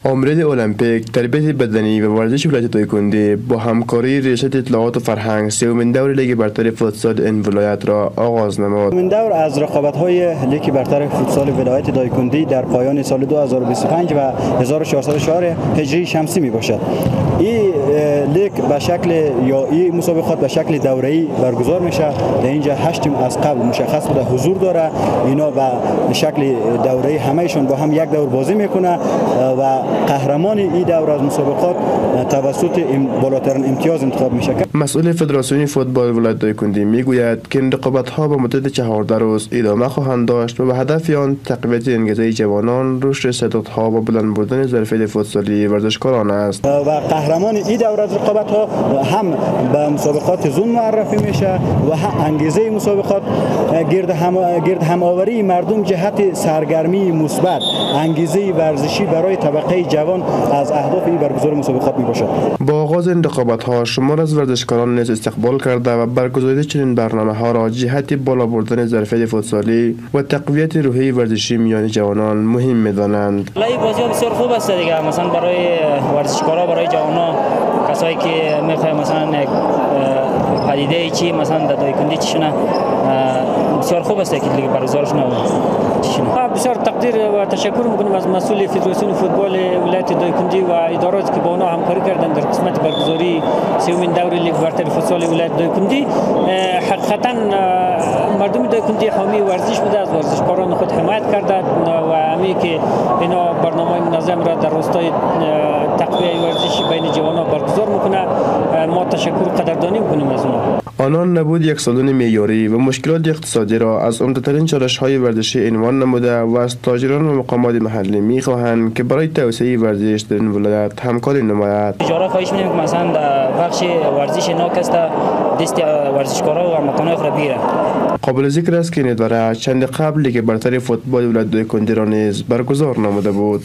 آمریل المپیک، تربیت بدنی و ورزش ولایت دایکنده با همکاری ریاست اطلاعات و فرهنگ سومین دور لیگ برتر فوتسال این ولایت را آغاز نمود. سومین دور از رقابت‌های لیگ برتر فوتسال ولایت دایکنده در پایان سال 2025 و 1404 هجری شمسی می باشد. این لیگ به شکل یا این مسابقات به شکل دوره‌ای برگزار میشه. در اینجا 8 از قبل مشخص بوده حضور داره. اینا به شکل دوره‌ای همه‌شون با هم یک دور بازی میکنه و قهرمان این دور از مسابقات توسط بالاترین امتیاز انتخاب میشه. مسئول فدراسیون فوتبال ولایت دایکنده میگوید که این رقابت‌ها به مدت 14 روز ادامه خواهند داشت و به هدف آن تقویت انگیزه جوانان، رشد استعدادها و بلند بردن ظرفیت فوتسالی ورزشکاران است. و قهرمان این دور از رقابت‌ها هم به مسابقات زون معرفی میشه و انگیزه مسابقات گرد همآوری مردم جهت سرگرمی مثبت، انگیزه ورزشی برای طبقه جوان از اهداف این برگزار مسابقات می باشد. با آغاز این رقابت‌ها شمار از ورزشکاران نیز استقبال کرده و برگزاری چنین برنامه‌ها را جهت بالا بردن ظرفیت فوتسالی و تقویت روحیه ورزشی میان جوانان مهم می‌دانند. این بازی‌ها بسیار خوب است دیگه، مثلا برای ورزشکارا، برای جوانان، کسایی که می‌خواهند مثلا پدیده چی مثلا در دایکنده چشونه بسیار خوب است که لیگ برگزارش نمود. بسیار تقدیر و تشکر میکنیم از مسئول فدراسیون فوتبال ولایت دایکنده و ادارات که با اونا همکاری کردن در قسمت برگزاری سومین دور لیگ برتر فوتسال ولایت دایکنده. حقیقتا مردم دایکنده حامی ورزش بوده، از ورزشکاران خود حمایت کردند و همی که اینا برنامه منظم را در راستای تقویت ورزش بین جوانان برگزار میکنه. ما تشکر و قدردانی میکنیم از اونا. آنان نبود یک سالن معیاری و مشکلات اقتصادی را از عمده‌ترین چالش‌های ورزشی عنوان نموده و از تاجران و مقامات محلی می‌خواهند که برای توسعه ورزش در این ولایت همکاری نماید. تجارت خواهش می‌کنیم که مثلا در بخش ورزش ناکست دست ورزشکارا و مکان‌های خود بگیره. قابل ذکر است که این اداره چند قبل لیگ برتر فوتبال ولایت دایکنده را نیز برگزار نموده بود.